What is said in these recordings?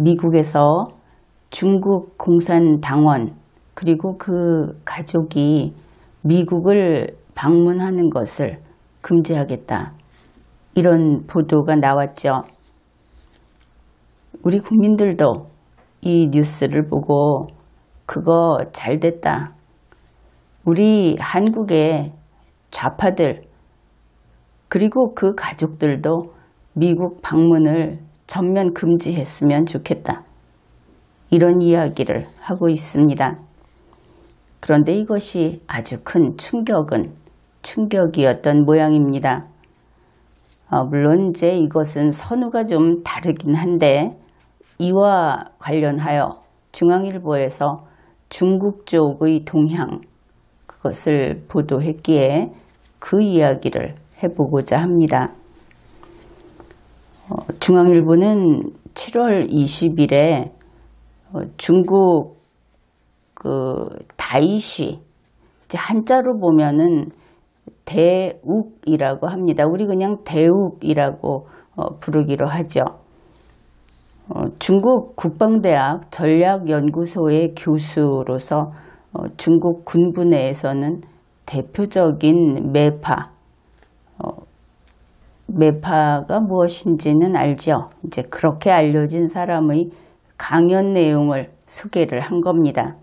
미국에서 중국 공산당원 그리고 그 가족이 미국을 방문하는 것을 금지하겠다. 이런 보도가 나왔죠. 우리 국민들도 이 뉴스를 보고 그거 잘 됐다. 우리 한국의 좌파들 그리고 그 가족들도 미국 방문을 전면 금지했으면 좋겠다. 이런 이야기를 하고 있습니다. 그런데 이것이 아주 큰 충격이었던 모양입니다. 물론 이제 이것은 선우가 좀 다르긴 한데 이와 관련하여 중앙일보에서 중국 쪽의 동향 그것을 보도했기에 그 이야기를 해보고자 합니다. 중앙일보는 7월 20일에 중국 다이시 이제 한자로 보면은 대욱이라고 합니다. 우리 그냥 대욱이라고 부르기로 하죠. 중국 국방대학 전략연구소의 교수로서 중국 군부 내에서는 대표적인 매파가 무엇인지는 알죠. 이제 그렇게 알려진 사람의 강연 내용을 소개를 한 겁니다.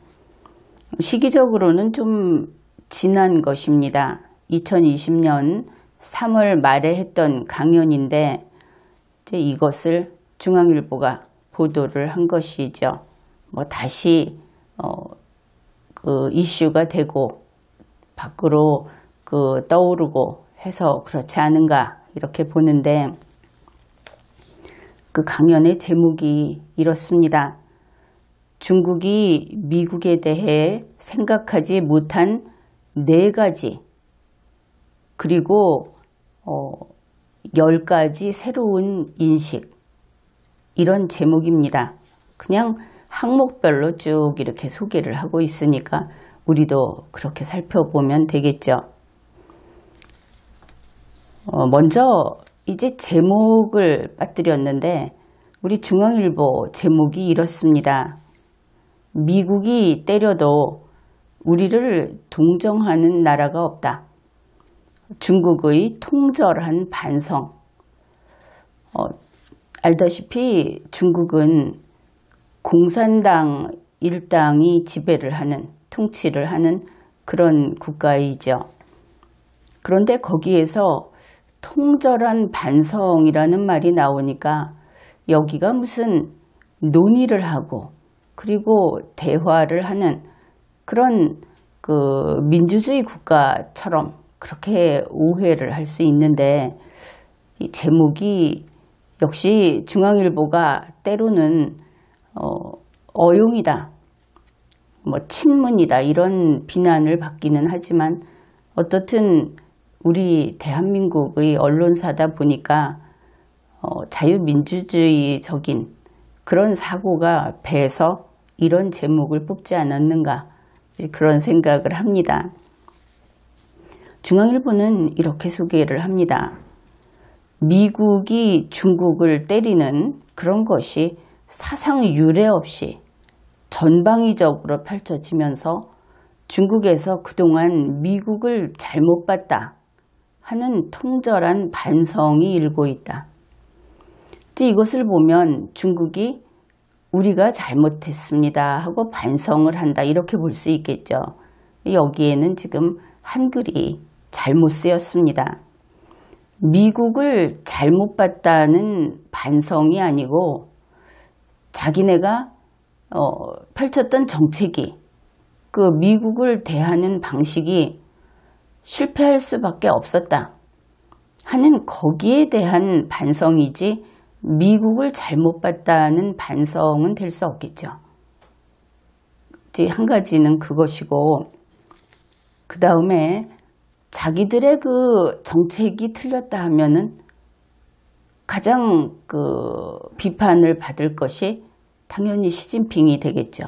시기적으로는 좀 지난 것입니다. 2020년 3월 말에 했던 강연인데 이제 이것을 중앙일보가 보도를 한 것이죠. 다시 그 이슈가 되고 밖으로 떠오르고 해서 그렇지 않은가 이렇게 보는데 그 강연의 제목이 이렇습니다. 중국이 미국에 대해 생각하지 못한 4가지 그리고 10가지 새로운 인식 이런 제목입니다. 그냥 항목별로 쭉 이렇게 소개를 하고 있으니까 우리도 그렇게 살펴보면 되겠죠. 먼저 이제 제목을 빠뜨렸는데 우리 중앙일보 제목이 이렇습니다. 미국이 때려도 우리를 동정하는 나라가 없다. 중국의 통절한 반성. 알다시피 중국은 공산당 일당이 지배를 하는, 통치를 하는 그런 국가이죠. 그런데 거기에서 통절한 반성이라는 말이 나오니까 여기가 무슨 논의를 하고 그리고 대화를 하는 그런 민주주의 국가처럼 그렇게 오해를 할 수 있는데 이 제목이 역시 중앙일보가 때로는 어용이다, 친문이다 이런 비난을 받기는 하지만 어떻든 우리 대한민국의 언론사다 보니까 자유민주주의적인 그런 사고가 배서 이런 제목을 뽑지 않았는가 그런 생각을 합니다. 중앙일보는 이렇게 소개를 합니다. 미국이 중국을 때리는 그런 것이 사상 유례 없이 전방위적으로 펼쳐지면서 중국에서 그동안 미국을 잘못 봤다 하는 통절한 반성이 일고 있다. 이것을 보면 중국이 우리가 잘못했습니다 하고 반성을 한다 이렇게 볼 수 있겠죠. 여기에는 지금 한글이 잘못 쓰였습니다. 미국을 잘못 봤다는 반성이 아니고 자기네가 펼쳤던 정책이 그 미국을 대하는 방식이 실패할 수밖에 없었다 하는 거기에 대한 반성이지 미국을 잘못 봤다는 반성은 될 수 없겠죠. 이제 한 가지는 그것이고, 그 다음에 자기들의 그 정책이 틀렸다 하면은 가장 그 비판을 받을 것이 당연히 시진핑이 되겠죠.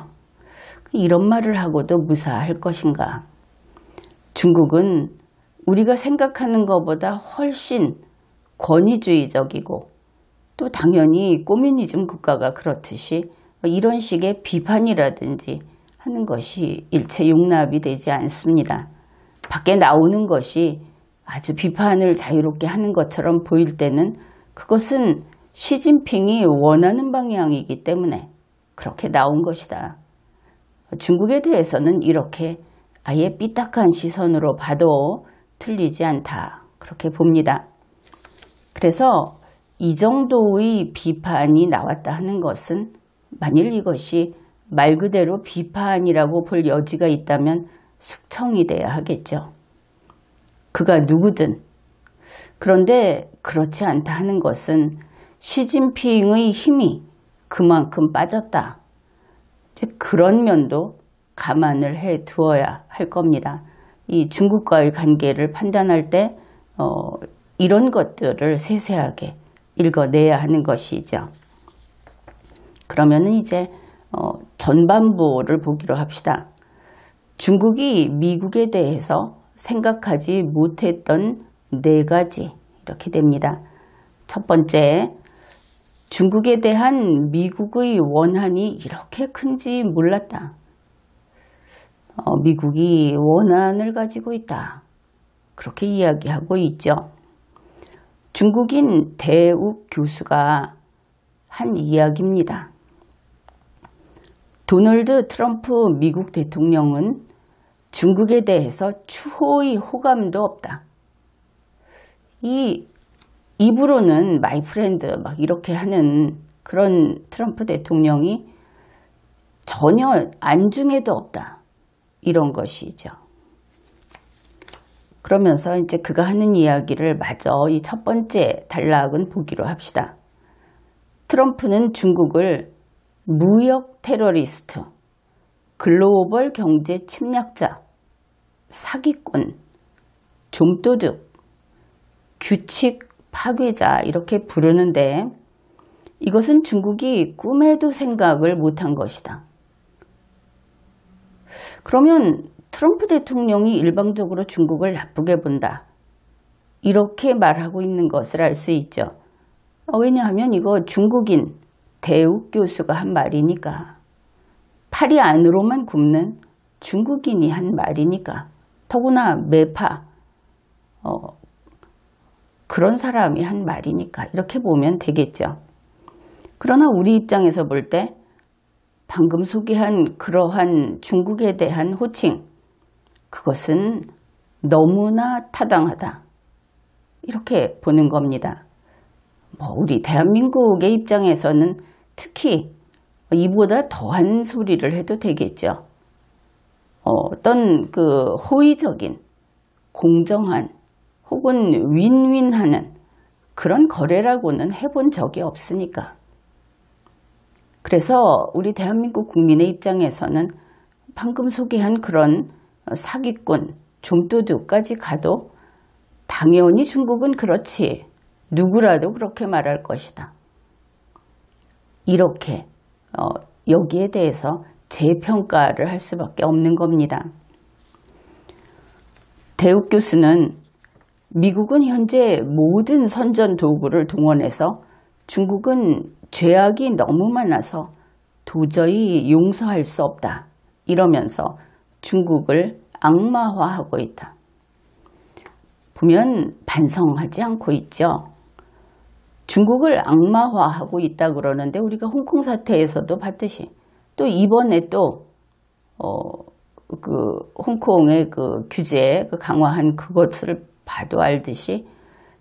이런 말을 하고도 무사할 것인가? 중국은 우리가 생각하는 것보다 훨씬 권위주의적이고 또 당연히 꼬뮤니즘 국가가 그렇듯이 이런 식의 비판이라든지 하는 것이 일체 용납이 되지 않습니다. 밖에 나오는 것이 아주 비판을 자유롭게 하는 것처럼 보일 때는 그것은 시진핑이 원하는 방향이기 때문에 그렇게 나온 것이다. 중국에 대해서는 이렇게 아예 삐딱한 시선으로 봐도 틀리지 않다. 그렇게 봅니다. 그래서 이 정도의 비판이 나왔다 하는 것은 만일 이것이 말 그대로 비판이라고 볼 여지가 있다면 숙청이 돼야 하겠죠. 그가 누구든. 그런데 그렇지 않다 하는 것은 시진핑의 힘이 그만큼 빠졌다. 즉 그런 면도 감안을 해 두어야 할 겁니다. 이 중국과의 관계를 판단할 때 이런 것들을 세세하게 읽어내야 하는 것이죠. 그러면은 이제 전반부를 보기로 합시다. 중국이 미국에 대해서 생각하지 못했던 4가지 이렇게 됩니다. 첫 번째, 중국에 대한 미국의 원한이 이렇게 큰지 몰랐다. 미국이 원한을 가지고 있다. 그렇게 이야기하고 있죠. 중국인 대욱 교수가 한 이야기입니다. 도널드 트럼프 미국 대통령은 중국에 대해서 추호의 호감도 없다. 이 입으로는 마이 프렌드 막 이렇게 하는 그런 트럼프 대통령이 전혀 안중에도 없다. 이런 것이죠. 그러면서 이제 그가 하는 이야기를 마저 이 첫 번째 단락은 보기로 합시다. 트럼프는 중국을 무역 테러리스트, 글로벌 경제 침략자, 사기꾼, 좀도둑, 규칙 파괴자 이렇게 부르는데 이것은 중국이 꿈에도 생각을 못한 것이다. 그러면 트럼프 대통령이 일방적으로 중국을 나쁘게 본다. 이렇게 말하고 있는 것을 알 수 있죠. 왜냐하면 이거 중국인 대욱 교수가 한 말이니까. 팔이 안으로만 굽는 중국인이 한 말이니까. 더구나 매파 그런 사람이 한 말이니까 이렇게 보면 되겠죠. 그러나 우리 입장에서 볼 때 방금 소개한 그러한 중국에 대한 호칭, 그것은 너무나 타당하다. 이렇게 보는 겁니다. 우리 대한민국의 입장에서는 특히 이보다 더한 소리를 해도 되겠죠. 어떤 그 호의적인, 공정한, 혹은 윈윈하는 그런 거래라고는 해본 적이 없으니까. 그래서 우리 대한민국 국민의 입장에서는 방금 소개한 그런 사기꾼, 좀도둑까지 가도 당연히 중국은 그렇지. 누구라도 그렇게 말할 것이다. 이렇게 여기에 대해서 재평가를 할 수밖에 없는 겁니다. 대욱 교수는 미국은 현재 모든 선전 도구를 동원해서 중국은 죄악이 너무 많아서 도저히 용서할 수 없다. 이러면서 중국을 악마화하고 있다. 보면 반성하지 않고 있죠. 중국을 악마화하고 있다 그러는데 우리가 홍콩 사태에서도 봤듯이 또 이번에 또 그 홍콩의 그 규제 강화한 그것을 봐도 알듯이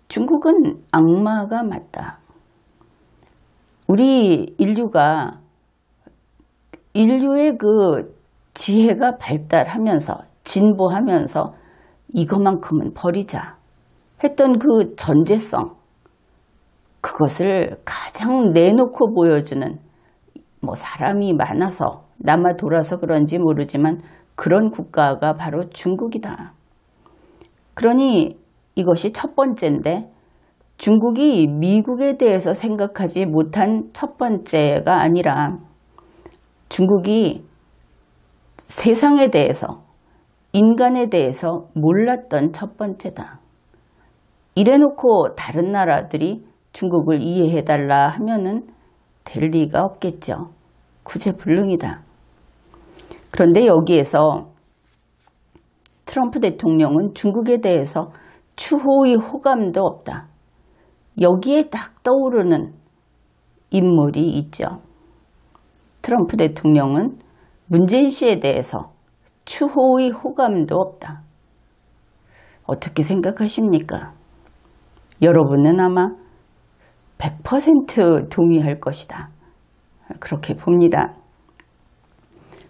중국은 악마가 맞다. 우리 인류가 인류의 그 지혜가 발달하면서 진보하면서 이것만큼은 버리자 했던 그 전제성, 그것을 가장 내놓고 보여주는, 뭐 사람이 많아서 남아 돌아서 그런지 모르지만 그런 국가가 바로 중국이다. 그러니 이것이 첫 번째인데, 중국이 미국에 대해서 생각하지 못한 첫 번째가 아니라 중국이 세상에 대해서, 인간에 대해서 몰랐던 첫 번째다. 이래놓고 다른 나라들이 중국을 이해해달라 하면은 될 리가 없겠죠. 구제불능이다. 그런데 여기에서 트럼프 대통령은 중국에 대해서 추호의 호감도 없다. 여기에 딱 떠오르는 인물이 있죠. 트럼프 대통령은 문재인 씨에 대해서 추호의 호감도 없다. 어떻게 생각하십니까? 여러분은 아마 100% 동의할 것이다. 그렇게 봅니다.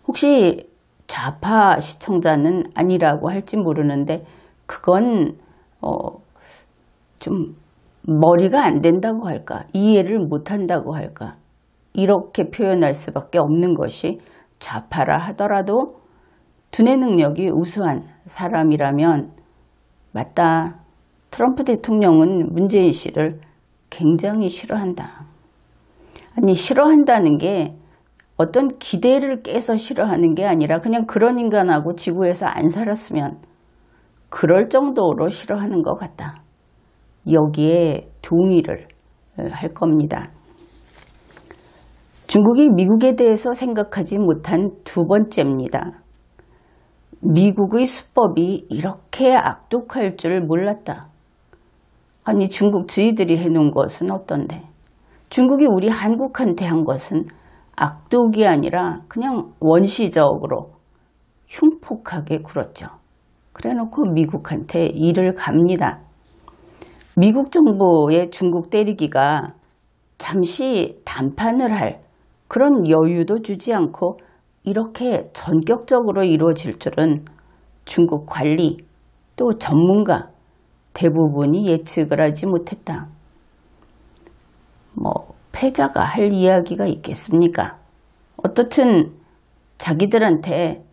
혹시 좌파 시청자는 아니라고 할지 모르는데, 그건 좀 머리가 안 된다고 할까, 이해를 못한다고 할까, 이렇게 표현할 수밖에 없는 것이, 좌파라 하더라도 두뇌 능력이 우수한 사람이라면 맞다, 트럼프 대통령은 문재인 씨를 굉장히 싫어한다. 아니, 싫어한다는 게 어떤 기대를 깨서 싫어하는 게 아니라 그냥 그런 인간하고 지구에서 안 살았으면 그럴 정도로 싫어하는 것 같다. 여기에 동의를 할 겁니다. 중국이 미국에 대해서 생각하지 못한 두 번째입니다. 미국의 수법이 이렇게 악독할 줄 몰랐다. 아니, 중국 저희들이 해놓은 것은 어떤데? 중국이 우리 한국한테 한 것은 악독이 아니라 그냥 원시적으로 흉폭하게 굴었죠. 그래놓고 미국한테 일을 갑니다. 미국 정부의 중국 때리기가 잠시 단판을 할 그런 여유도 주지 않고 이렇게 전격적으로 이루어질 줄은 중국 관리 또 전문가 대부분이 예측을 하지 못했다. 패자가 할 이야기가 있겠습니까? 어떻든 자기들한테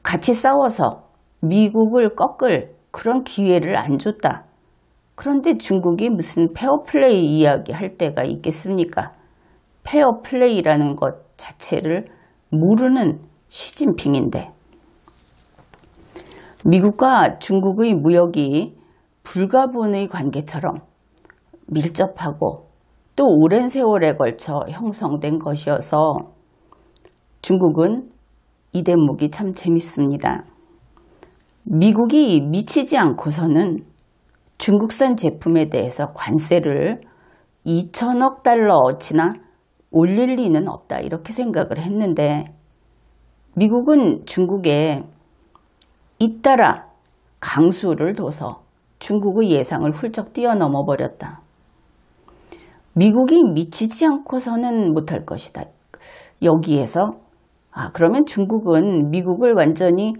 같이 싸워서 미국을 꺾을 그런 기회를 안 줬다. 그런데 중국이 무슨 페어플레이 이야기 할 때가 있겠습니까? 페어플레이라는 것 자체를 모르는 시진핑인데, 미국과 중국의 무역이 불가분의 관계처럼 밀접하고 또 오랜 세월에 걸쳐 형성된 것이어서 중국은 이 대목이 참 재밌습니다. 미국이 미치지 않고서는 중국산 제품에 대해서 관세를 2천억 달러어치나 올릴 리는 없다, 이렇게 생각을 했는데, 미국은 중국에 잇따라 강수를 둬서 중국의 예상을 훌쩍 뛰어넘어 버렸다. 미국이 미치지 않고서는 못할 것이다. 여기에서 그러면 중국은 미국을 완전히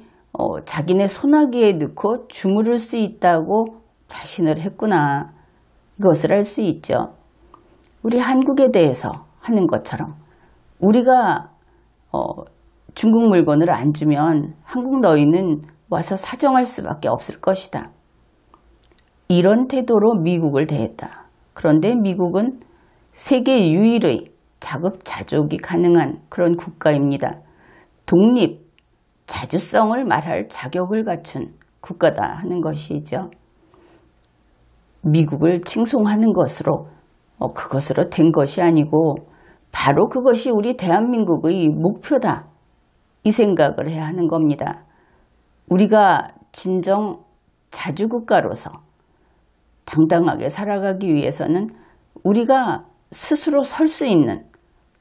자기네 소나기에 넣고 주무를 수 있다고 자신을 했구나. 이것을 알 수 있죠. 우리 한국에 대해서 하는 것처럼 우리가 중국 물건을 안 주면 한국 너희는 와서 사정할 수밖에 없을 것이다. 이런 태도로 미국을 대했다. 그런데 미국은 세계 유일의 자급자족이 가능한 그런 국가입니다. 독립, 자주성을 말할 자격을 갖춘 국가다 하는 것이죠. 미국을 칭송하는 것으로 그것으로 된 것이 아니고 바로 그것이 우리 대한민국의 목표다, 이 생각을 해야 하는 겁니다. 우리가 진정 자주국가로서 당당하게 살아가기 위해서는 우리가 스스로 설 수 있는,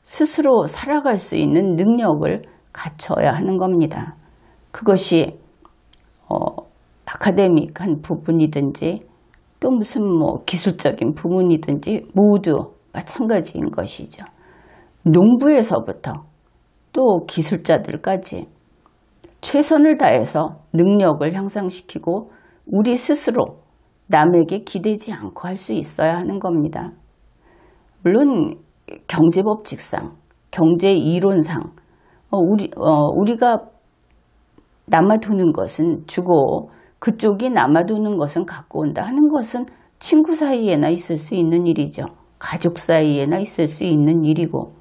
스스로 살아갈 수 있는 능력을 갖춰야 하는 겁니다. 그것이 아카데믹한 부분이든지 또 무슨 기술적인 부분이든지 모두 마찬가지인 것이죠. 농부에서부터 또 기술자들까지 최선을 다해서 능력을 향상시키고 우리 스스로 남에게 기대지 않고 할 수 있어야 하는 겁니다. 물론 경제법칙상, 경제이론상 우리가 남아도는 것은 주고 그쪽이 남아도는 것은 갖고 온다 하는 것은 친구 사이에나 있을 수 있는 일이죠. 가족 사이에나 있을 수 있는 일이고,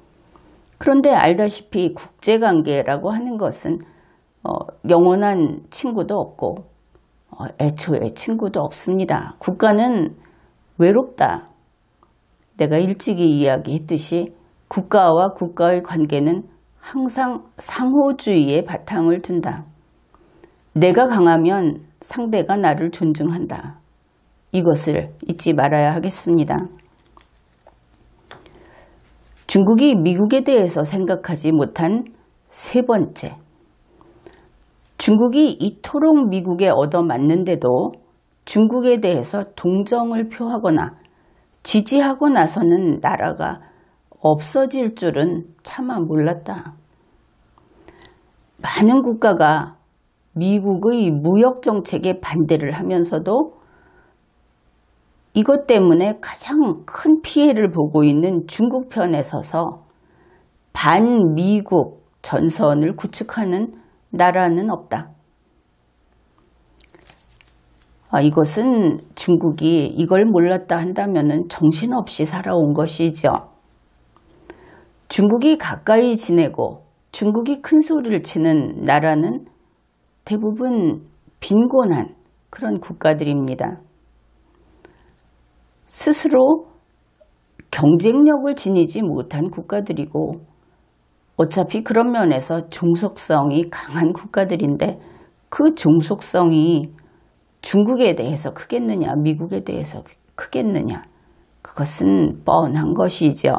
그런데 알다시피 국제관계라고 하는 것은 영원한 친구도 없고 애초에 친구도 없습니다. 국가는 외롭다. 내가 일찍이 이야기했듯이 국가와 국가의 관계는 항상 상호주의의 바탕을 둔다. 내가 강하면 상대가 나를 존중한다. 이것을 잊지 말아야 하겠습니다. 중국이 미국에 대해서 생각하지 못한 세 번째. 중국이 이토록 미국에 얻어맞는데도 중국에 대해서 동정을 표하거나 지지하고 나서는 나라가 없어질 줄은 차마 몰랐다. 많은 국가가 미국의 무역정책에 반대를 하면서도 이것 때문에 가장 큰 피해를 보고 있는 중국 편에 서서 반미국 전선을 구축하는 나라는 없다. 이것은 중국이 이걸 몰랐다 한다면 정신없이 살아온 것이죠. 중국이 가까이 지내고 중국이 큰 소리를 치는 나라는 대부분 빈곤한 그런 국가들입니다. 스스로 경쟁력을 지니지 못한 국가들이고 어차피 그런 면에서 종속성이 강한 국가들인데 그 종속성이 중국에 대해서 크겠느냐, 미국에 대해서 크겠느냐, 그것은 뻔한 것이죠.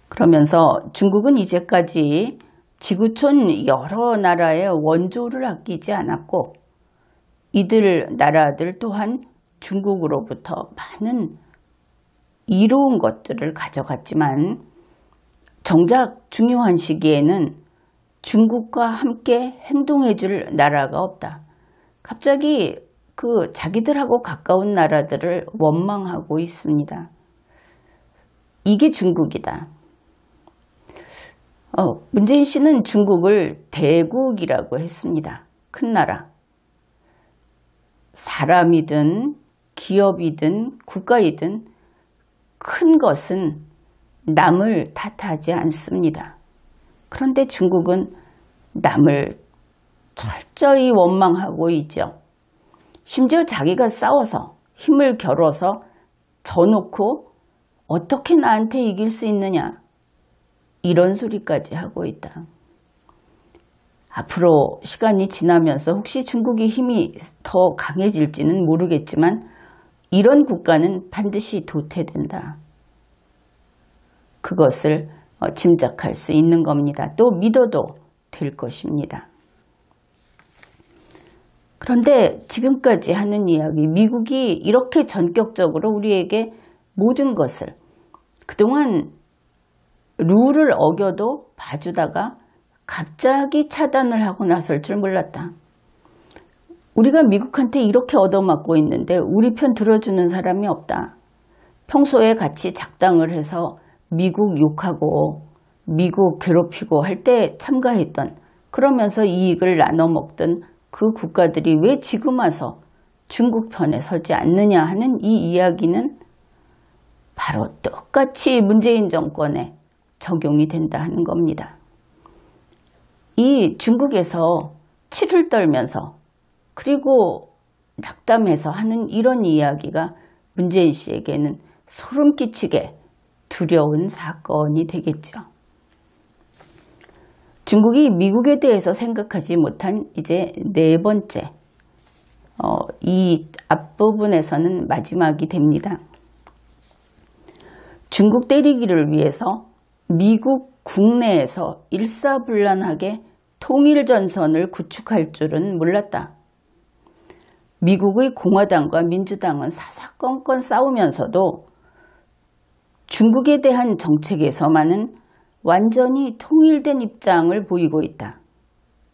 그러면서 중국은 이제까지 지구촌 여러 나라의 원조를 아끼지 않았고 이들 나라들 또한 중국으로부터 많은 이로운 것들을 가져갔지만 정작 중요한 시기에는 중국과 함께 행동해 줄 나라가 없다. 갑자기 그 자기들하고 가까운 나라들을 원망하고 있습니다. 이게 중국이다. 문재인 씨는 중국을 대국이라고 했습니다. 큰 나라. 사람이든 기업이든 국가이든 큰 것은 남을 탓하지 않습니다. 그런데 중국은 남을 철저히 원망하고 있죠. 심지어 자기가 싸워서 힘을 겨뤄서 져놓고 어떻게 나한테 이길 수 있느냐, 이런 소리까지 하고 있다. 앞으로 시간이 지나면서 혹시 중국의 힘이 더 강해질지는 모르겠지만 이런 국가는 반드시 도태된다. 그것을 짐작할 수 있는 겁니다. 또 믿어도 될 것입니다. 그런데 지금까지 하는 이야기, 미국이 이렇게 전격적으로 우리에게 모든 것을 그동안 룰을 어겨도 봐주다가 갑자기 차단을 하고 나설 줄 몰랐다. 우리가 미국한테 이렇게 얻어맞고 있는데 우리 편 들어주는 사람이 없다. 평소에 같이 작당을 해서 미국 욕하고 미국 괴롭히고 할 때 참가했던, 그러면서 이익을 나눠 먹던 그 국가들이 왜 지금 와서 중국 편에 서지 않느냐 하는 이 이야기는 바로 똑같이 문재인 정권에 적용이 된다 하는 겁니다. 이 중국에서 치를 떨면서 그리고 낙담해서 하는 이런 이야기가 문재인 씨에게는 소름 끼치게 두려운 사건이 되겠죠. 중국이 미국에 대해서 생각하지 못한 이제 네 번째, 이 앞부분에서는 마지막이 됩니다. 중국 때리기를 위해서 미국 국내에서 일사불란하게 통일전선을 구축할 줄은 몰랐다. 미국의 공화당과 민주당은 사사건건 싸우면서도 중국에 대한 정책에서만은 완전히 통일된 입장을 보이고 있다.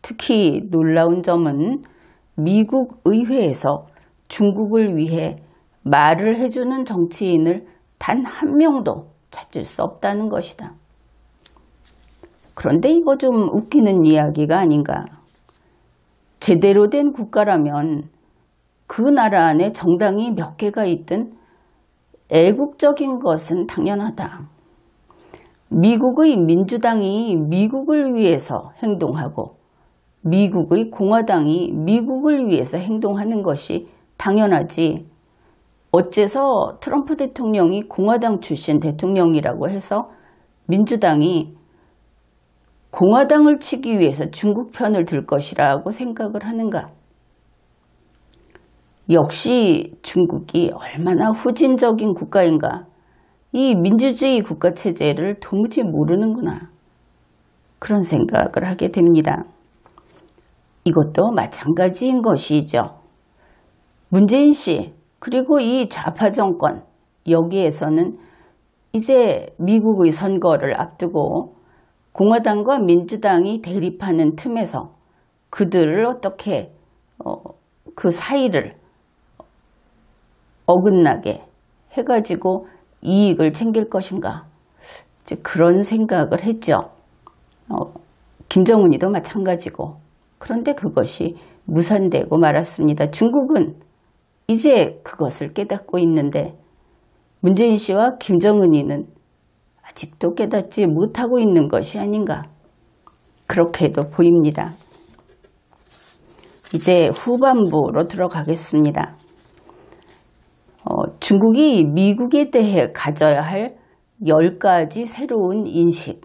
특히 놀라운 점은 미국 의회에서 중국을 위해 말을 해주는 정치인을 단 한 명도 찾을 수 없다는 것이다. 그런데 이거 좀 웃기는 이야기가 아닌가. 제대로 된 국가라면 그 나라 안에 정당이 몇 개가 있든 애국적인 것은 당연하다. 미국의 민주당이 미국을 위해서 행동하고 미국의 공화당이 미국을 위해서 행동하는 것이 당연하지. 어째서 트럼프 대통령이 공화당 출신 대통령이라고 해서 민주당이 공화당을 치기 위해서 중국 편을 들 것이라고 생각을 하는가? 역시 중국이 얼마나 후진적인 국가인가. 이 민주주의 국가 체제를 도무지 모르는구나. 그런 생각을 하게 됩니다. 이것도 마찬가지인 것이죠. 문재인 씨 그리고 이 좌파 정권 여기에서는 이제 미국의 선거를 앞두고 공화당과 민주당이 대립하는 틈에서 그들을 어떻게 그 사이를 어긋나게 해가지고 이익을 챙길 것인가, 이제 그런 생각을 했죠. 김정은이도 마찬가지고. 그런데 그것이 무산되고 말았습니다. 중국은 이제 그것을 깨닫고 있는데 문재인 씨와 김정은이는 아직도 깨닫지 못하고 있는 것이 아닌가, 그렇게도 보입니다. 이제 후반부로 들어가겠습니다. 중국이 미국에 대해 가져야 할 10가지 새로운 인식.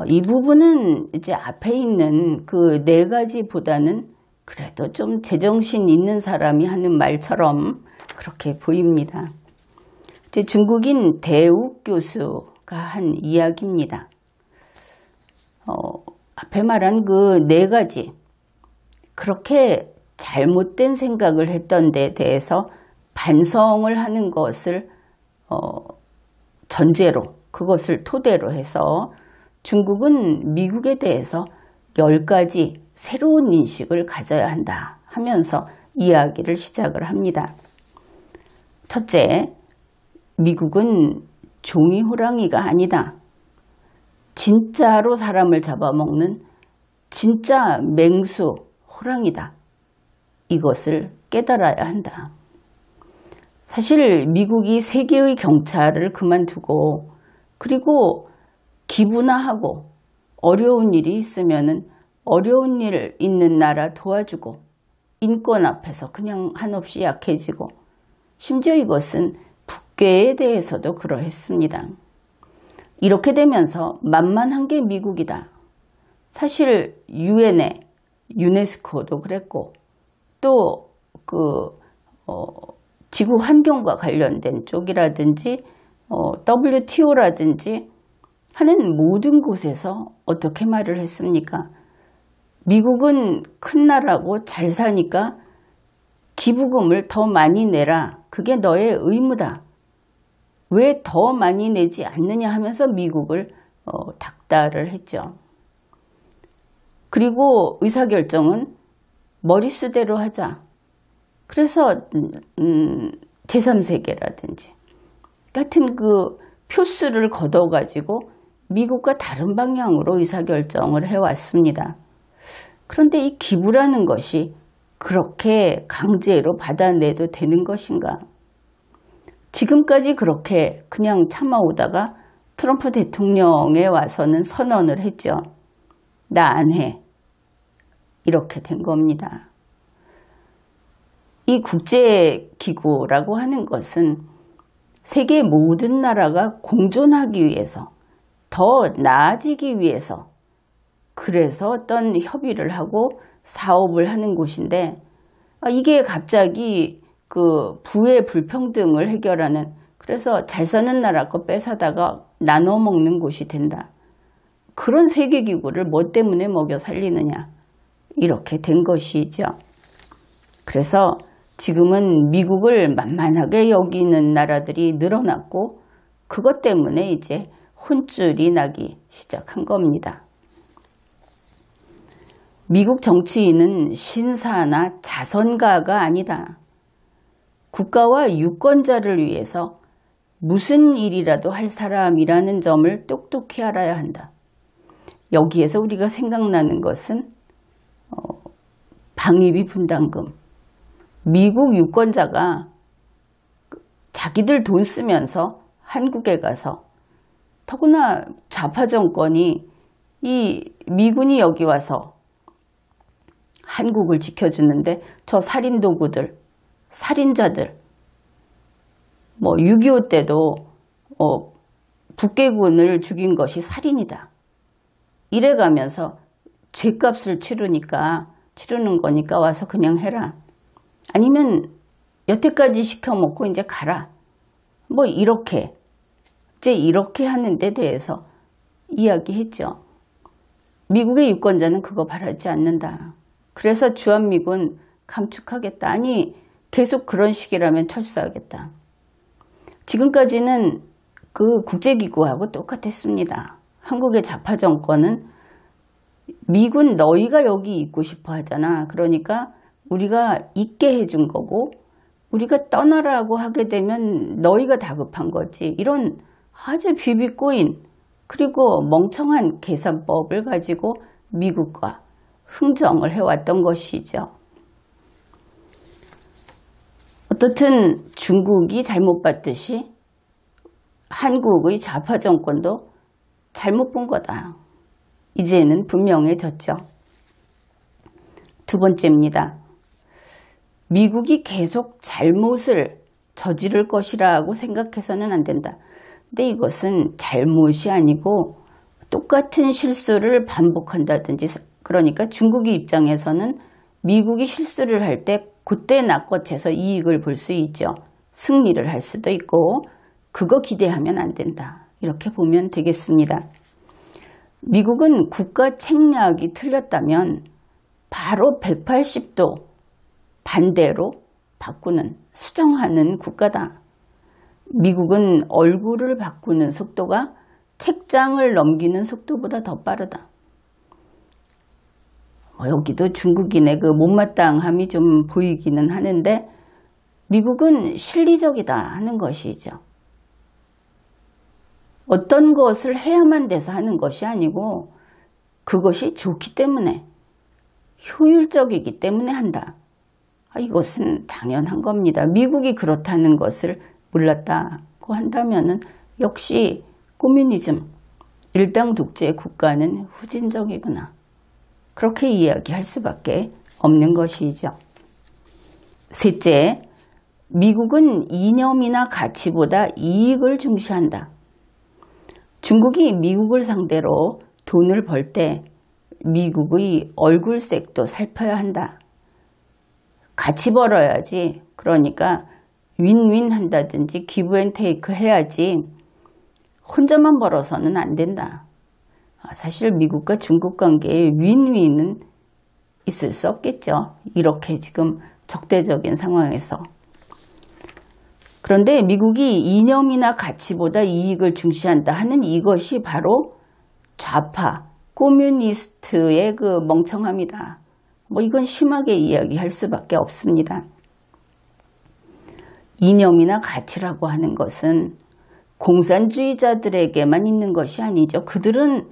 이 부분은 이제 앞에 있는 그 4가지보다는 그래도 좀 제정신 있는 사람이 하는 말처럼 그렇게 보입니다. 이제 중국인 대욱 교수가 한 이야기입니다. 앞에 말한 그 4가지, 그렇게 잘못된 생각을 했던 데 대해서 반성을 하는 것을 전제로, 그것을 토대로 해서 중국은 미국에 대해서 10가지 새로운 인식을 가져야 한다 하면서 이야기를 시작을 합니다. 첫째, 미국은 종이 호랑이가 아니다. 진짜로 사람을 잡아먹는 진짜 맹수 호랑이다. 이것을 깨달아야 한다. 사실 미국이 세계의 경찰을 그만두고 그리고 기부나 하고 어려운 일이 있으면은 어려운 일 있는 나라 도와주고 인권 앞에서 그냥 한없이 약해지고, 심지어 이것은 북괴에 대해서도 그러했습니다. 이렇게 되면서 만만한 게 미국이다. 사실 유엔에 유네스코도 그랬고 또 지구 환경과 관련된 쪽이라든지 WTO라든지 하는 모든 곳에서 어떻게 말을 했습니까? 미국은 큰 나라고 잘 사니까 기부금을 더 많이 내라. 그게 너의 의무다. 왜 더 많이 내지 않느냐 하면서 미국을 닥달을 했죠. 그리고 의사결정은 머릿수대로 하자. 그래서 제3세계라든지 같은 그 표수를 걷어가지고 미국과 다른 방향으로 의사결정을 해왔습니다. 그런데 이 기부라는 것이 그렇게 강제로 받아내도 되는 것인가? 지금까지 그렇게 그냥 참아오다가 트럼프 대통령에 와서는 선언을 했죠. 나 안 해. 이렇게 된 겁니다. 이 국제기구라고 하는 것은 세계 모든 나라가 공존하기 위해서, 더 나아지기 위해서, 그래서 어떤 협의를 하고 사업을 하는 곳인데, 이게 갑자기 그 부의 불평등을 해결하는, 그래서 잘 사는 나라 거 뺏어다가 나눠 먹는 곳이 된다. 그런 세계기구를 뭐 때문에 먹여 살리느냐, 이렇게 된 것이죠. 그래서 지금은 미국을 만만하게 여기는 나라들이 늘어났고 그것 때문에 이제 혼쭐이 나기 시작한 겁니다. 미국 정치인은 신사나 자선가가 아니다. 국가와 유권자를 위해서 무슨 일이라도 할 사람이라는 점을 똑똑히 알아야 한다. 여기에서 우리가 생각나는 것은 방위비 분담금. 미국 유권자가 자기들 돈 쓰면서 한국에 가서 더구나 좌파 정권이 이 미군이 여기 와서 한국을 지켜주는데 저 살인 도구들, 살인자들, 6.25 때도 북괴군을 죽인 것이 살인이다. 이래가면서 죗값을 치르는 거니까 와서 그냥 해라. 아니면 여태까지 시켜먹고 이제 가라. 이렇게 하는 데 대해서 이야기했죠. 미국의 유권자는 그거 바라지 않는다. 그래서 주한미군 감축하겠다. 아니 계속 그런 식이라면 철수하겠다. 지금까지는 그 국제기구하고 똑같았습니다. 한국의 좌파 정권은 미군 너희가 여기 있고 싶어 하잖아. 그러니까 우리가 있게 해준 거고 우리가 떠나라고 하게 되면 너희가 다급한 거지. 이런 아주 비비꼬인 그리고 멍청한 계산법을 가지고 미국과 흥정을 해왔던 것이죠. 어떻든 중국이 잘못 봤듯이 한국의 좌파 정권도 잘못 본 거다. 이제는 분명해졌죠. 두 번째입니다. 미국이 계속 잘못을 저지를 것이라고 생각해서는 안 된다. 근데 이것은 잘못이 아니고 똑같은 실수를 반복한다든지, 그러니까 중국의 입장에서는 미국이 실수를 할 때 그때 낚아채서 이익을 볼 수 있죠. 승리를 할 수도 있고 그거 기대하면 안 된다. 이렇게 보면 되겠습니다. 미국은 국가 책략이 틀렸다면 바로 180도 반대로 바꾸는, 수정하는 국가다. 미국은 얼굴을 바꾸는 속도가 책장을 넘기는 속도보다 더 빠르다. 여기도 중국인의 그 못마땅함이 좀 보이기는 하는데 미국은 실리적이다 하는 것이죠. 어떤 것을 해야만 돼서 하는 것이 아니고 그것이 좋기 때문에, 효율적이기 때문에 한다. 이것은 당연한 겁니다. 미국이 그렇다는 것을 몰랐다고 한다면은 역시 코뮤니즘, 일당 독재 국가는 후진적이구나. 그렇게 이야기할 수밖에 없는 것이죠. 셋째, 미국은 이념이나 가치보다 이익을 중시한다. 중국이 미국을 상대로 돈을 벌 때 미국의 얼굴색도 살펴야 한다. 같이 벌어야지. 그러니까 윈윈 한다든지 기브앤테이크 해야지 혼자만 벌어서는 안 된다. 사실 미국과 중국 관계에 윈윈은 있을 수 없겠죠. 이렇게 지금 적대적인 상황에서. 그런데 미국이 이념이나 가치보다 이익을 중시한다 하는 이것이 바로 좌파, 코뮤니스트의 그 멍청함이다. 이건 심하게 이야기할 수밖에 없습니다. 이념이나 가치라고 하는 것은 공산주의자들에게만 있는 것이 아니죠. 그들은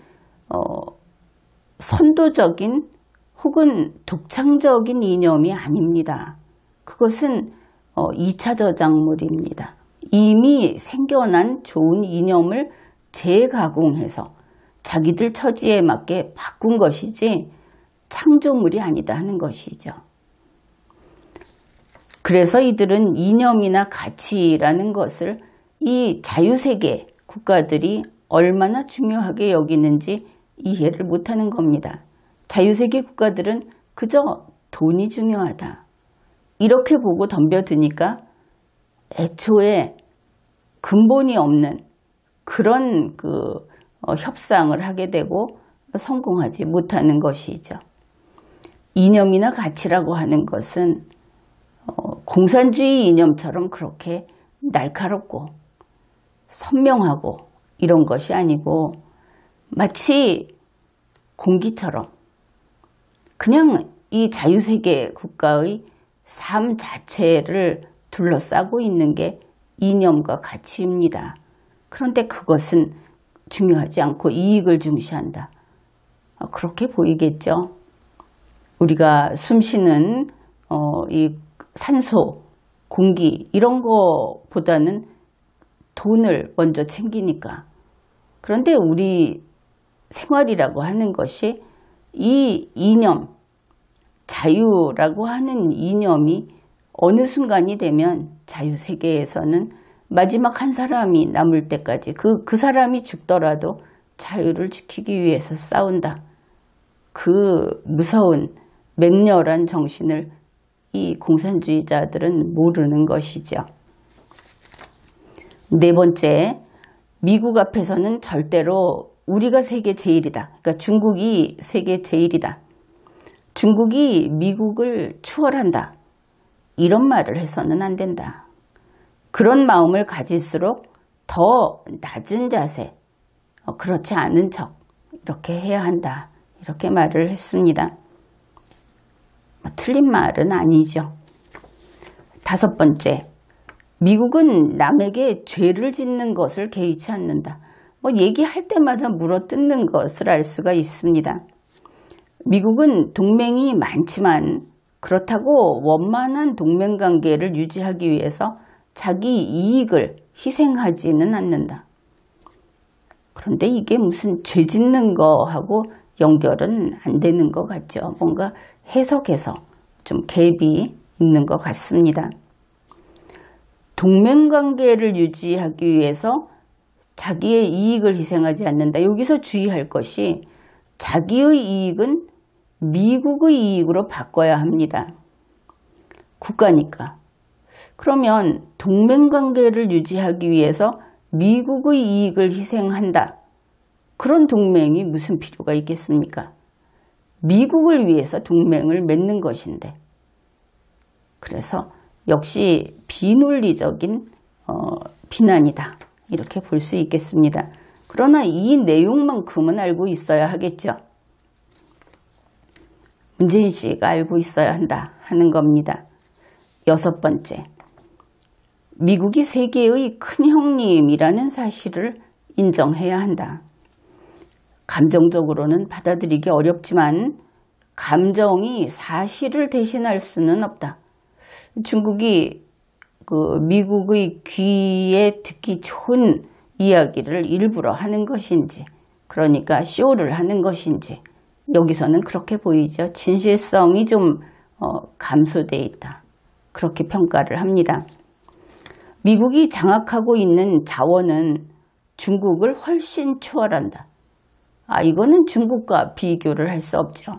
선도적인 혹은 독창적인 이념이 아닙니다. 그것은 2차 저작물입니다. 이미 생겨난 좋은 이념을 재가공해서 자기들 처지에 맞게 바꾼 것이지 창조물이 아니다 하는 것이죠. 그래서 이들은 이념이나 가치라는 것을 이 자유세계 국가들이 얼마나 중요하게 여기는지 이해를 못하는 겁니다. 자유세계 국가들은 그저 돈이 중요하다. 이렇게 보고 덤벼드니까 애초에 근본이 없는 그런 협상을 하게 되고 성공하지 못하는 것이죠. 이념이나 가치라고 하는 것은 공산주의 이념처럼 그렇게 날카롭고 선명하고 이런 것이 아니고 마치 공기처럼 그냥 이 자유세계 국가의 삶 자체를 둘러싸고 있는 게 이념과 가치입니다. 그런데 그것은 중요하지 않고 이익을 중시한다. 그렇게 보이겠죠. 우리가 숨쉬는 이 산소, 공기 이런 거보다는 돈을 먼저 챙기니까. 그런데 우리 생활이라고 하는 것이 이 이념, 자유라고 하는 이념이 어느 순간이 되면 자유세계에서는 마지막 한 사람이 남을 때까지 그 사람이 죽더라도 자유를 지키기 위해서 싸운다. 그 무서운 맹렬한 정신을 이 공산주의자들은 모르는 것이죠. 네 번째, 미국 앞에서는 절대로 우리가 세계 제일이다. 그러니까 중국이 세계 제일이다. 중국이 미국을 추월한다. 이런 말을 해서는 안 된다. 그런 마음을 가질수록 더 낮은 자세, 그렇지 않은 척 이렇게 해야 한다. 이렇게 말을 했습니다. 틀린 말은 아니죠. 다섯 번째, 미국은 남에게 죄를 짓는 것을 개의치 않는다. 얘기할 때마다 물어뜯는 것을 알 수가 있습니다. 미국은 동맹이 많지만 그렇다고 원만한 동맹관계를 유지하기 위해서 자기 이익을 희생하지는 않는다. 그런데 이게 무슨 죄 짓는 거하고 연결은 안 되는 것 같죠. 뭔가 해석에서 좀 갭이 있는 것 같습니다. 동맹관계를 유지하기 위해서 자기의 이익을 희생하지 않는다. 여기서 주의할 것이 자기의 이익은 미국의 이익으로 바꿔야 합니다. 국가니까. 그러면 동맹관계를 유지하기 위해서 미국의 이익을 희생한다. 그런 동맹이 무슨 필요가 있겠습니까? 미국을 위해서 동맹을 맺는 것인데. 그래서 역시 비논리적인 비난이다. 이렇게 볼 수 있겠습니다. 그러나 이 내용만큼은 알고 있어야 하겠죠. 문재인 씨가 알고 있어야 한다 하는 겁니다. 여섯 번째, 미국이 세계의 큰 형님이라는 사실을 인정해야 한다. 감정적으로는 받아들이기 어렵지만 감정이 사실을 대신할 수는 없다. 중국이 미국의 귀에 듣기 좋은 이야기를 일부러 하는 것인지, 그러니까 쇼를 하는 것인지, 여기서는 그렇게 보이죠. 진실성이 좀 감소되어 있다. 그렇게 평가를 합니다. 미국이 장악하고 있는 자원은 중국을 훨씬 추월한다. 이거는 중국과 비교를 할 수 없죠.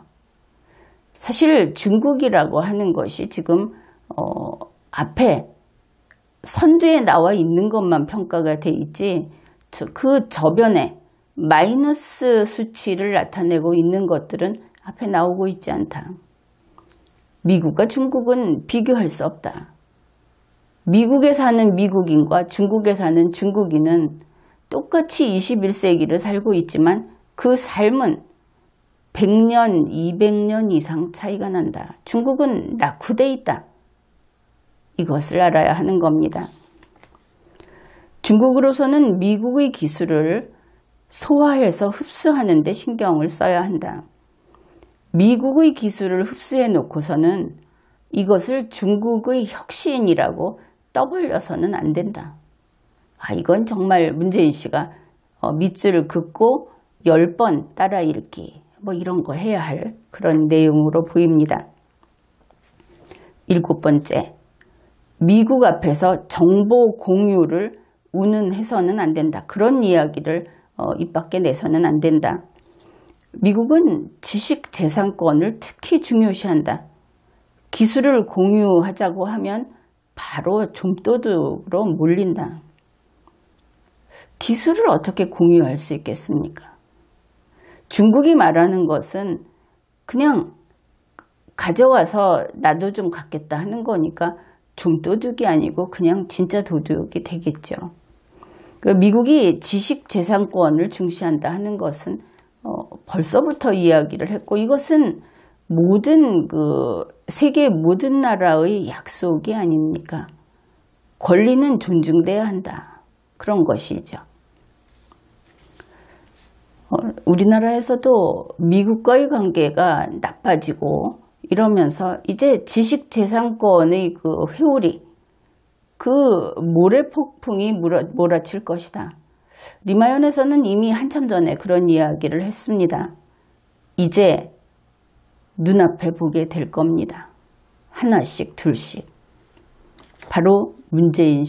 사실 중국이라고 하는 것이 지금 앞에 선두에 나와 있는 것만 평가가 돼 있지 그 저변에 마이너스 수치를 나타내고 있는 것들은 앞에 나오고 있지 않다. 미국과 중국은 비교할 수 없다. 미국에 사는 미국인과 중국에 사는 중국인은 똑같이 21세기를 살고 있지만 그 삶은 100년, 200년 이상 차이가 난다. 중국은 낙후돼 있다. 이것을 알아야 하는 겁니다. 중국으로서는 미국의 기술을 소화해서 흡수하는 데 신경을 써야 한다. 미국의 기술을 흡수해 놓고서는 이것을 중국의 혁신이라고 떠벌려서는 안 된다. 이건 정말 문재인 씨가 밑줄을 긋고 10번 따라 읽기 이런 거 해야 할 그런 내용으로 보입니다. 일곱 번째, 미국 앞에서 정보 공유를 운운해서는 안 된다. 그런 이야기를 입 밖에 내서는 안 된다. 미국은 지식재산권을 특히 중요시한다. 기술을 공유하자고 하면 바로 좀도둑으로 몰린다. 기술을 어떻게 공유할 수 있겠습니까? 중국이 말하는 것은 그냥 가져와서 나도 좀 갖겠다 하는 거니까 좀 도둑이 아니고 그냥 진짜 도둑이 되겠죠. 미국이 지식재산권을 중시한다 하는 것은 벌써부터 이야기를 했고, 이것은 세계 모든 나라의 약속이 아닙니까? 권리는 존중돼야 한다. 그런 것이죠. 우리나라에서도 미국과의 관계가 나빠지고 이러면서 이제 지식재산권의 회오리, 모래폭풍이 몰아칠 것이다. 리마연에서는 이미 한참 전에 그런 이야기를 했습니다. 이제 눈앞에 보게 될 겁니다. 하나씩 둘씩. 바로 문재인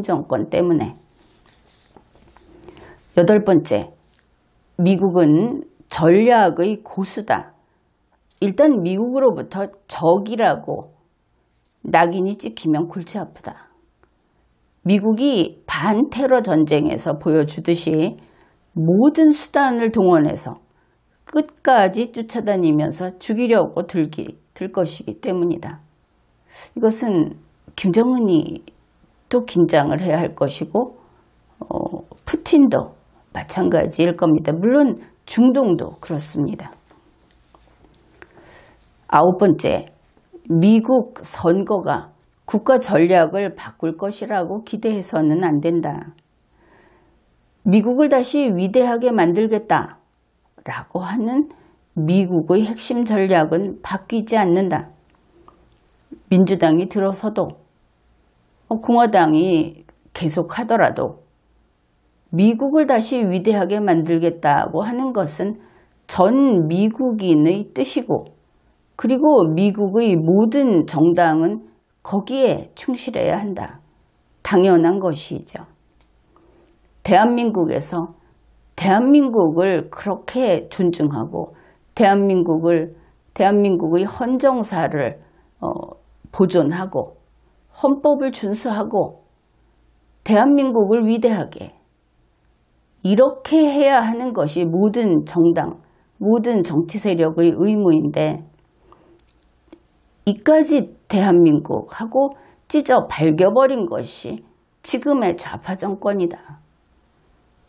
정권 때문에. 8번째, 미국은 전략의 고수다. 일단 미국으로부터 적이라고 낙인이 찍히면 골치 아프다. 미국이 반테러 전쟁에서 보여주듯이 모든 수단을 동원해서 끝까지 쫓아다니면서 죽이려고 들 것이기 때문이다. 이것은 김정은이 또 긴장을 해야 할 것이고 푸틴도 마찬가지일 겁니다. 물론 중동도 그렇습니다. 9번째, 미국 선거가 국가 전략을 바꿀 것이라고 기대해서는 안 된다. 미국을 다시 위대하게 만들겠다 라고 하는 미국의 핵심 전략은 바뀌지 않는다. 민주당이 들어서도 공화당이 계속하더라도 미국을 다시 위대하게 만들겠다고 하는 것은 전 미국인의 뜻이고, 그리고 미국의 모든 정당은 거기에 충실해야 한다. 당연한 것이죠. 대한민국에서 대한민국을 그렇게 존중하고 대한민국의 헌정사를 보존하고 헌법을 준수하고 대한민국을 위대하게 이렇게 해야 하는 것이 모든 정당, 모든 정치 세력의 의무인데, 이까지 대한민국하고 찢어 발겨버린 것이 지금의 좌파 정권이다.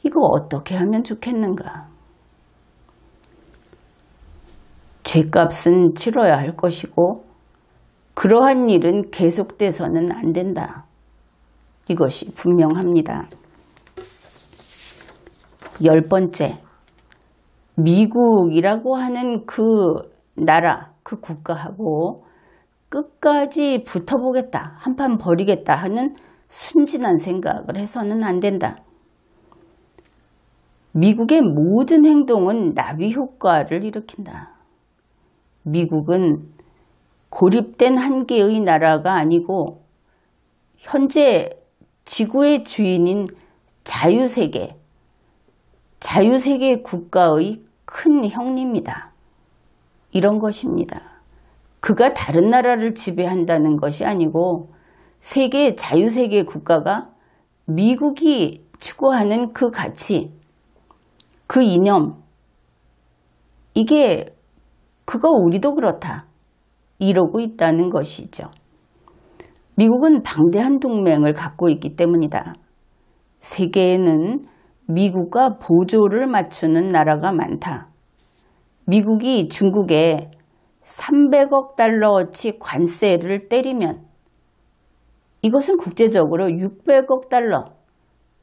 이거 어떻게 하면 좋겠는가? 죗값은 치러야 할 것이고 그러한 일은 계속돼서는 안 된다. 이것이 분명합니다. 10번째, 미국이라고 하는 그 나라, 그 국가하고 끝까지 붙어보겠다, 한판 벌이겠다 하는 순진한 생각을 해서는 안 된다. 미국의 모든 행동은 나비 효과를 일으킨다. 미국은 고립된 한 개의 나라가 아니고 현재 지구의 주인인 자유세계 국가의 큰 형님이다. 이런 것입니다. 그가 다른 나라를 지배한다는 것이 아니고 세계 자유세계 국가가 미국이 추구하는 그 가치, 그 이념, 이게 그거 우리도 그렇다. 이러고 있다는 것이죠. 미국은 방대한 동맹을 갖고 있기 때문이다. 세계에는 미국과 보조를 맞추는 나라가 많다. 미국이 중국에 300억 달러어치 관세를 때리면 이것은 국제적으로 600억 달러,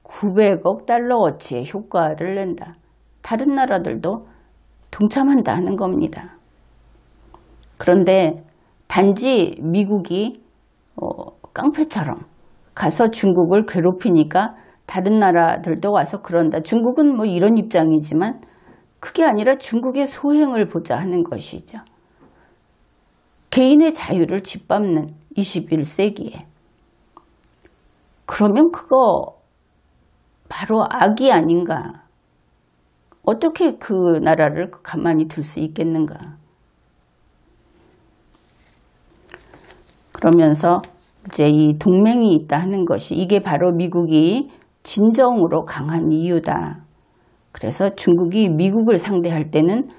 900억 달러어치의 효과를 낸다. 다른 나라들도 동참한다 하는 겁니다. 그런데 단지 미국이 깡패처럼 가서 중국을 괴롭히니까 다른 나라들도 와서 그런다. 중국은 뭐 이런 입장이지만 그게 아니라 중국의 소행을 보자 하는 것이죠. 개인의 자유를 짓밟는 21세기에. 그러면 그거 바로 악이 아닌가. 어떻게 그 나라를 가만히 둘 수 있겠는가. 그러면서 이제 이 동맹이 있다 하는 것이 이게 바로 미국이 진정으로 강한 이유다. 그래서 중국이 미국을 상대할 때는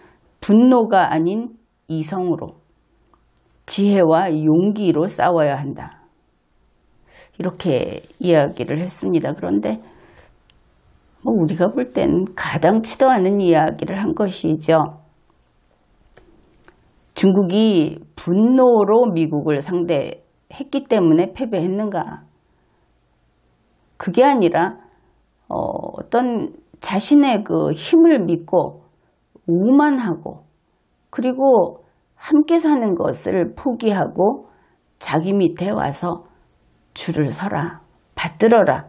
분노가 아닌 이성으로, 지혜와 용기로 싸워야 한다. 이렇게 이야기를 했습니다. 그런데 뭐 우리가 볼 땐 가당치도 않은 이야기를 한 것이죠. 중국이 분노로 미국을 상대했기 때문에 패배했는가? 그게 아니라 어떤 자신의 그 힘을 믿고 오만하고 그리고 함께 사는 것을 포기하고 자기 밑에 와서 줄을 서라, 받들어라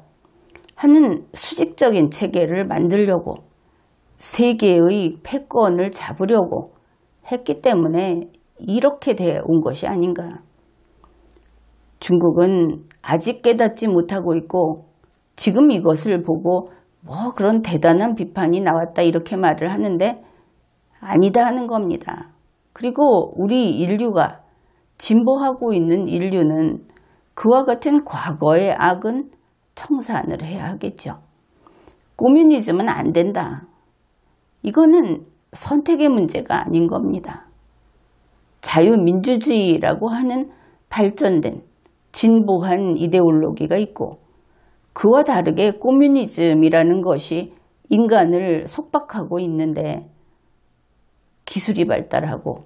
하는 수직적인 체계를 만들려고 세계의 패권을 잡으려고 했기 때문에 이렇게 돼 온 것이 아닌가. 중국은 아직 깨닫지 못하고 있고 지금 이것을 보고 뭐 그런 대단한 비판이 나왔다 이렇게 말을 하는데 아니다 하는 겁니다. 그리고 우리 인류가 진보하고 있는 인류는 그와 같은 과거의 악은 청산을 해야 하겠죠. 꼬뮤니즘은 안 된다. 이거는 선택의 문제가 아닌 겁니다. 자유민주주의라고 하는 발전된 진보한 이데올로기가 있고 그와 다르게 꼬뮤니즘이라는 것이 인간을 속박하고 있는데 기술이 발달하고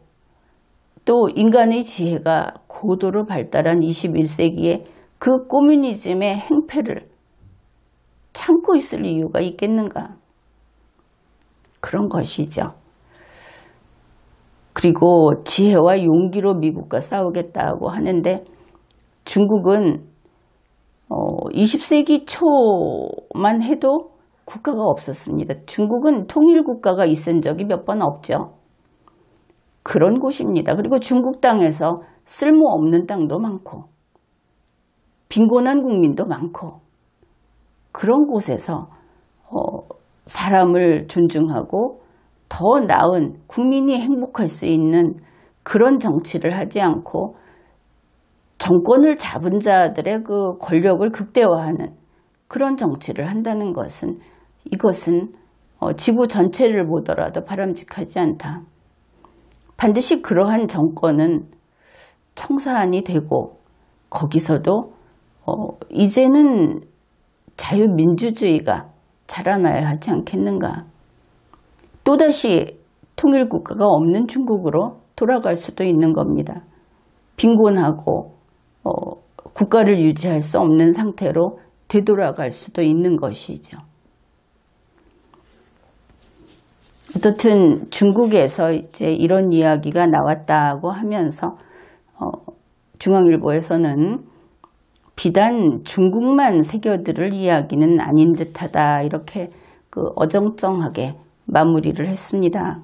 또 인간의 지혜가 고도로 발달한 21세기에 그 꼬뮤니즘의 행패를 참고 있을 이유가 있겠는가? 그런 것이죠. 그리고 지혜와 용기로 미국과 싸우겠다고 하는데 중국은 20세기 초만 해도 국가가 없었습니다. 중국은 통일국가가 있은 적이 몇 번 없죠. 그런 곳입니다. 그리고 중국 땅에서 쓸모없는 땅도 많고 빈곤한 국민도 많고 그런 곳에서 사람을 존중하고 더 나은 국민이 행복할 수 있는 그런 정치를 하지 않고 정권을 잡은 자들의 그 권력을 극대화하는 그런 정치를 한다는 것은 이것은 지구 전체를 보더라도 바람직하지 않다. 반드시 그러한 정권은 청산이 되고 거기서도 이제는 자유민주주의가 자라나야 하지 않겠는가. 또다시 통일국가가 없는 중국으로 돌아갈 수도 있는 겁니다. 빈곤하고 국가를 유지할 수 없는 상태로 되돌아갈 수도 있는 것이죠. 어떻든 중국에서 이제 이런 이야기가 나왔다고 하면서 중앙일보에서는 비단 중국만 새겨들을 이야기는 아닌 듯하다 이렇게 어정쩡하게 마무리를 했습니다.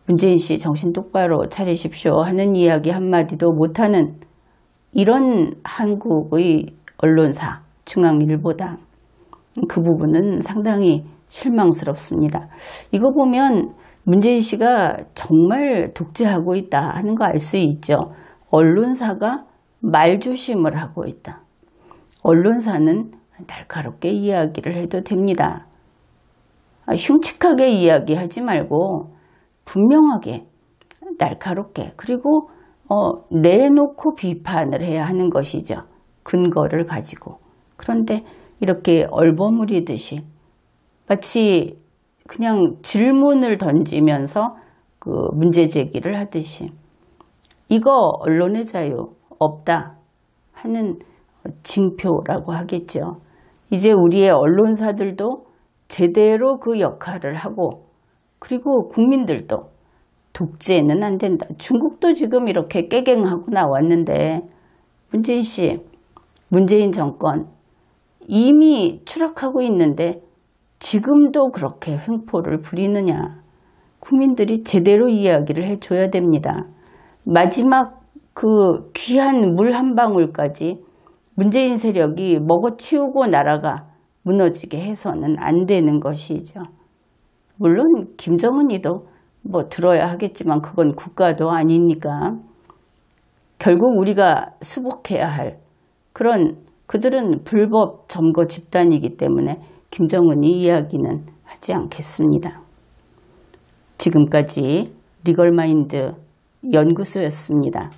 문재인 씨 정신 똑바로 차리십시오 하는 이야기 한마디도 못하는 이런 한국의 언론사 중앙일보다 그 부분은 상당히 실망스럽습니다. 이거 보면 문재인 씨가 정말 독재하고 있다 하는 거 알 수 있죠. 언론사가 말조심을 하고 있다. 언론사는 날카롭게 이야기를 해도 됩니다. 흉측하게 이야기하지 말고 분명하게 날카롭게 그리고 내놓고 비판을 해야 하는 것이죠. 근거를 가지고. 그런데 이렇게 얼버무리듯이 마치 그냥 질문을 던지면서 문제 제기를 하듯이 이거 언론의 자유 없다 하는 징표라고 하겠죠. 이제 우리의 언론사들도 제대로 그 역할을 하고 그리고 국민들도 독재는 안 된다. 중국도 지금 이렇게 깨갱하고 나왔는데 문재인 씨, 문재인 정권 이미 추락하고 있는데 지금도 그렇게 횡포를 부리느냐. 국민들이 제대로 이야기를 해줘야 됩니다. 마지막 그 귀한 물 한 방울까지 문재인 세력이 먹어치우고 나라가 무너지게 해서는 안 되는 것이죠. 물론 김정은이도 뭐 들어야 하겠지만 그건 국가도 아니니까 결국 우리가 수복해야 할 그런 그들은 불법 점거 집단이기 때문에 김정은이 이야기는 하지 않겠습니다. 지금까지 리걸마인드 연구소였습니다.